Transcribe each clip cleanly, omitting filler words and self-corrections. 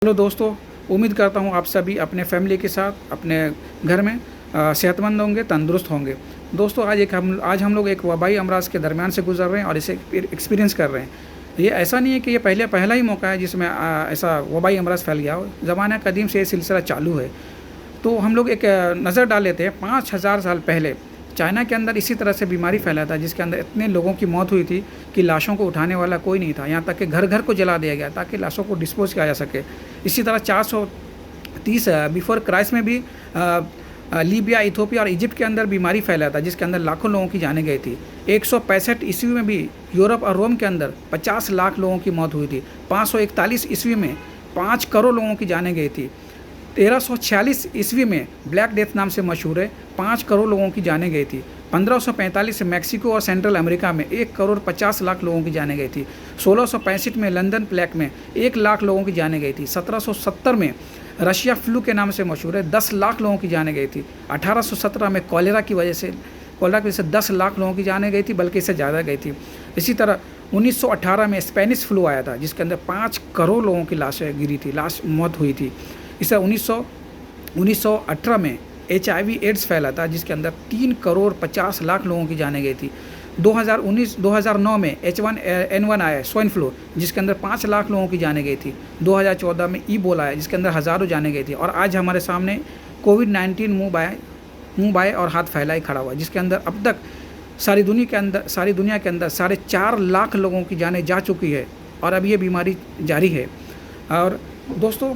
Hello दोस्तों, उम्मीद करता हूँ आप सभी अपने फैमिली के साथ अपने घर में सेहतमंद होंगे, तंदुरुस्त होंगे। दोस्तों आज हम लोग एक वबाई अमराज के दरमियान से गुजर रहे हैं और इसे एक्सपीरियंस कर रहे हैं। ये ऐसा नहीं है कि ये पहला ही मौका है जिसमें ऐसा वबाई अमराज फैल गया हो। ज़माना कदीम से ये सिलसिला चालू है। तो हम लोग एक नज़र डाल लेते हैं 5000 साल पहले चाइना के अंदर इसी तरह से बीमारी फैला था, जिसके अंदर इतने लोगों की मौत हुई थी कि लाशों को उठाने वाला कोई नहीं था। यहाँ तक कि घर घर को जला दिया गया ताकि लाशों को डिस्पोज किया जा सके। इसी तरह 430 बिफोर क्राइस्ट में भी लीबिया, इथियोपिया और इजिप्ट के अंदर बीमारी फैला था, जिसके अंदर लाखों लोगों की जानें गई थी। 165 ईस्वी में भी यूरोप और रोम के अंदर 50 लाख लोगों की मौत हुई थी। 541 ईस्वी में 5 करोड़ लोगों की जानें गई थी। 1346 ईस्वी में ब्लैक डेथ नाम से मशहूर है, 5 करोड़ लोगों की जानें गई थी। 1545 में मैक्सिको और सेंट्रल अमेरिका में 1 करोड़ 50 लाख लोगों की जानें गई थी। 1665 में लंदन प्लेग में 1 लाख लोगों की जानें गई थी। 1770 में रशिया फ्लू के नाम से मशहूर है, 10 लाख लोगों की जानें गई थी। 1817 में कॉलेरा की वजह से 10 लाख लोगों की जानें गई थी, बल्कि इससे ज़्यादा गई थी। इसी तरह 1918 में स्पेनिश फ्लू आया था, जिसके अंदर 5 करोड़ लोगों की लाशें गिरी थी, मौत हुई थी। इसे 1918 में HIV एड्स फैला था, जिसके अंदर 3 करोड़ 50 लाख लोगों की जानें गई थी। 2009 में H1N1 आया, स्वाइन फ्लू, जिसके अंदर 5 लाख लोगों की जानें गई थी। 2014 में ईबोला आया, जिसके अंदर हज़ारों जानें गई थी। और आज हमारे सामने कोविड-19 मुंह बाएं और हाथ फैलाए खड़ा हुआ, जिसके अंदर अब तक सारी दुनिया के अंदर 4.5 लाख लोगों की जानें जा चुकी है और अब ये बीमारी जारी है। और दोस्तों,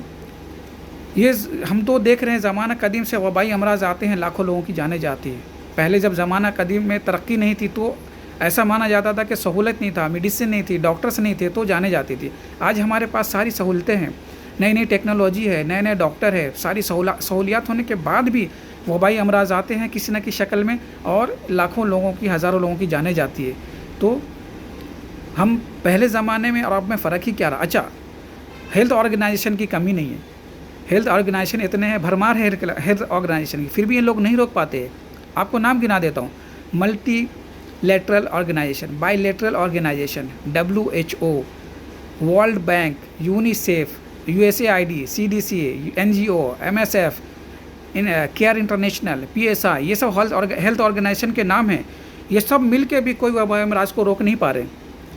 ये हम तो देख रहे हैं ज़माना कदीम से वबाई अमराज आते हैं, लाखों लोगों की जानें जाती है। पहले जब ज़माना कदीम में तरक्की नहीं थी तो ऐसा माना जाता था कि सहूलत नहीं था, मेडिसिन नहीं थी, डॉक्टर्स नहीं थे, तो जाने जाती थी। आज हमारे पास सारी सहूलतें हैं, नई नई टेक्नोलॉजी है, नए नए डॉक्टर है, सारी सहूलियात होने के बाद भी वबाई अमराज आते हैं किसी न किसी शक्ल में और लाखों लोगों की, हज़ारों लोगों की जानें जाती है। तो हम पहले ज़माने में और अब में फ़र्क ही क्या रहा? अच्छा, हेल्थ ऑर्गेनाइजेशन की कमी नहीं है, हेल्थ ऑर्गेनाइजेशन इतने हैं, भरमार है हेल्थ ऑर्गेनाइजेशन की, फिर भी ये लोग नहीं रोक पाते हैं। आपको नाम गिना देता हूँ: multilateral organisation, bilateral organisation, WHO, World Bank, UNICEF, USAID, CDCA, NGO, MSF, CARE International, PSI, ये सब हेल्थ ऑर्गेनाइजेशन के नाम हैं। ये सब मिल के भी कोई वबाई अमराज को रोक नहीं पा रहे।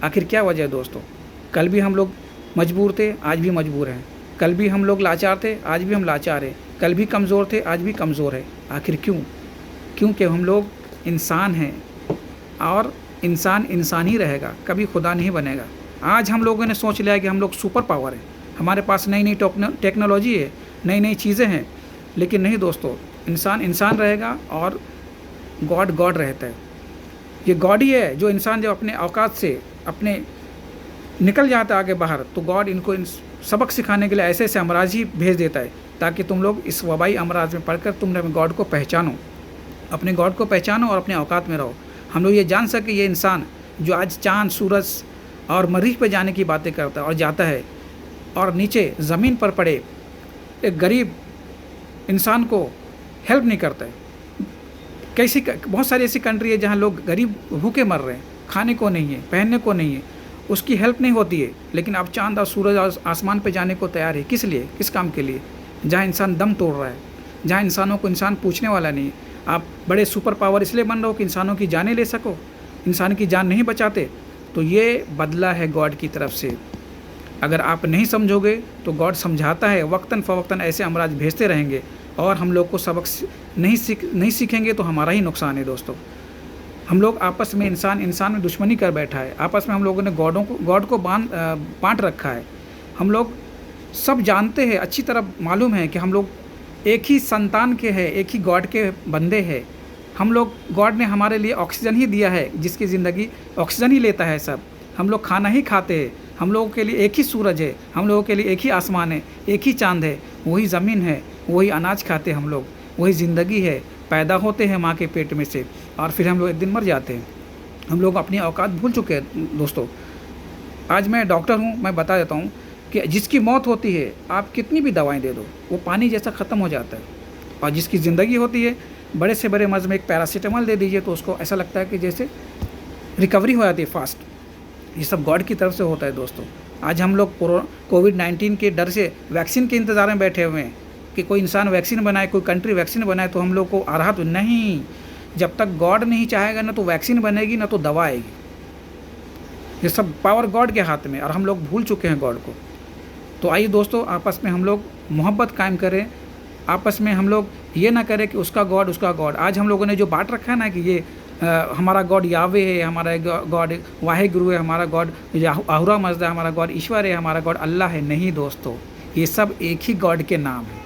आखिर क्या वजह है दोस्तों? कल भी हम लोग मजबूर थे, आज भी मजबूर हैं। कल भी हम लोग लाचार थे, आज भी हम लाचार हैं। कल भी कमज़ोर थे, आज भी कमज़ोर है। आखिर क्यों? क्योंकि हम लोग इंसान हैं और इंसान ही रहेगा, कभी खुदा नहीं बनेगा। आज हम लोगों ने सोच लिया कि हम लोग सुपर पावर हैं, हमारे पास नई नई टेक्नोलॉजी है, नई नई चीज़ें हैं। लेकिन नहीं दोस्तों, इंसान रहेगा और गॉड रहता है। ये गॉड ही है जो इंसान जब अपने औकात से अपने निकल जाता है आगे बाहर, तो गॉड इनको सबक सिखाने के लिए ऐसे ऐसे अमराज ही भेज देता है ताकि तुम लोग इस वबाई अमराज में पढ़कर तुम अपने गॉड को पहचानो, अपने गॉड को पहचानो और अपने औकात में रहो। हम लोग ये जान सके ये इंसान जो आज चाँद, सूरज और मरीख पे जाने की बातें करता है और जाता है, और नीचे ज़मीन पर पड़े एक गरीब इंसान को हेल्प नहीं करता है। बहुत सारी ऐसी कंट्री है जहाँ लोग गरीब भूखे मर रहे हैं, खाने को नहीं है, पहनने को नहीं है, उसकी हेल्प नहीं होती है। लेकिन आप चाँद और सूरज और आसमान पे जाने को तैयार है। किस लिए? किस काम के लिए? जहाँ इंसान दम तोड़ रहा है, जहाँ इंसानों को इंसान पूछने वाला नहीं। आप बड़े सुपर पावर इसलिए बन रहे हो कि इंसानों की जानें ले सको, इंसान की जान नहीं बचाते। तो ये बदला है गॉड की तरफ से। अगर आप नहीं समझोगे तो गॉड समझाता है, वक्तन फ़वक्तन ऐसे अमराज भेजते रहेंगे और हम लोग को सबक नहीं सीखेंगे तो हमारा ही नुकसान है दोस्तों। हम लोग आपस में इंसान में दुश्मनी कर बैठा है। आपस में हम लोगों ने गॉड को बांट रखा है। हम लोग सब जानते हैं, अच्छी तरह मालूम है कि हम लोग एक ही संतान के हैं, एक ही गॉड के बंदे हैं। हम लोग, गॉड ने हमारे लिए ऑक्सीजन ही दिया है, जिसकी ज़िंदगी ऑक्सीजन ही लेता है सब। हम लोग खाना ही खाते हैं। हम लोगों के लिए एक ही सूरज है, हम लोगों के लिए एक ही आसमान है, एक ही चाँद है, वही ज़मीन है, वही अनाज खाते हम लोग, वही ज़िंदगी है। पैदा होते हैं माँ के पेट में से और फिर हम लोग एक दिन मर जाते हैं। हम लोग अपनी औकात भूल चुके हैं दोस्तों। आज मैं डॉक्टर हूँ, मैं बता देता हूँ कि जिसकी मौत होती है, आप कितनी भी दवाएं दे दो, वो पानी जैसा ख़त्म हो जाता है। और जिसकी ज़िंदगी होती है, बड़े से बड़े मर्ज़ में एक पैरासीटामोल दे दीजिए तो उसको ऐसा लगता है कि जैसे रिकवरी हो जाती है फास्ट। ये सब गॉड की तरफ से होता है दोस्तों। आज हम लोग कोविड-19 के डर से वैक्सीन के इंतज़ार में बैठे हुए हैं कि कोई इंसान वैक्सीन बनाए, कोई कंट्री वैक्सीन बनाए तो हम लोग को आ रहा तो नहीं। जब तक गॉड नहीं चाहेगा ना तो वैक्सीन बनेगी ना तो दवा आएगी। ये सब पावर गॉड के हाथ में, और हम लोग भूल चुके हैं गॉड को। तो आइए दोस्तों, आपस में हम लोग मोहब्बत कायम करें। आपस में हम लोग ये ना करें कि उसका गॉड उसका गॉड। आज हम लोगों ने जो बांट रखा है ना कि ये हमारा गॉड यावे है, हमारा गॉड वाहे गुरु है, हमारा गॉड आहुरा मजदा है, हमारा गॉड ईश्वर है, हमारा गॉड अल्लाह है। नहीं दोस्तों, ये सब एक ही गॉड के नाम है।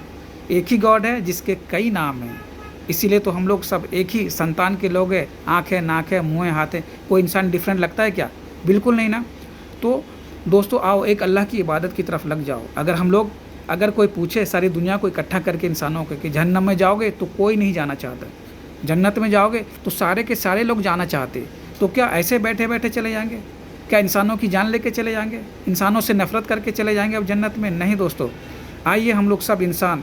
एक ही गॉड है जिसके कई नाम हैं। इसीलिए तो हम लोग सब एक ही संतान के लोग हैं। आँख है, नाक है, मुँह है, हाथ है। कोई इंसान डिफरेंट लगता है क्या? बिल्कुल नहीं ना। तो दोस्तों आओ एक अल्लाह की इबादत की तरफ लग जाओ। अगर कोई पूछे सारी दुनिया को इकट्ठा करके इंसानों को कि जहन्नम में जाओगे तो कोई नहीं जाना चाहता, जन्नत में जाओगे तो सारे के सारे लोग जाना चाहते, तो क्या ऐसे बैठे बैठे चले जाएंगे? क्या इंसानों की जान लेके चले जाएंगे? इंसानों से नफरत करके चले जाएंगे अब जन्नत में? नहीं दोस्तों, आइए हम लोग सब इंसान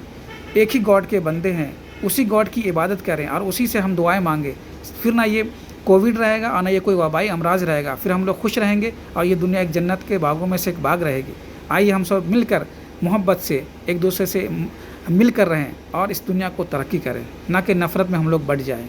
एक ही गॉड के बंदे हैं, उसी गॉड की इबादत करें और उसी से हम दुआएं मांगे। फिर ना ये कोविड रहेगा और ना ये कोई वबाई अमराज रहेगा। फिर हम लोग खुश रहेंगे और ये दुनिया एक जन्नत के बागों में से एक बाग रहेगी। आइए हम सब मिलकर मोहब्बत से एक दूसरे से मिलकर रहें और इस दुनिया को तरक्की करें, ना कि नफ़रत में हम लोग बढ़ जाएं।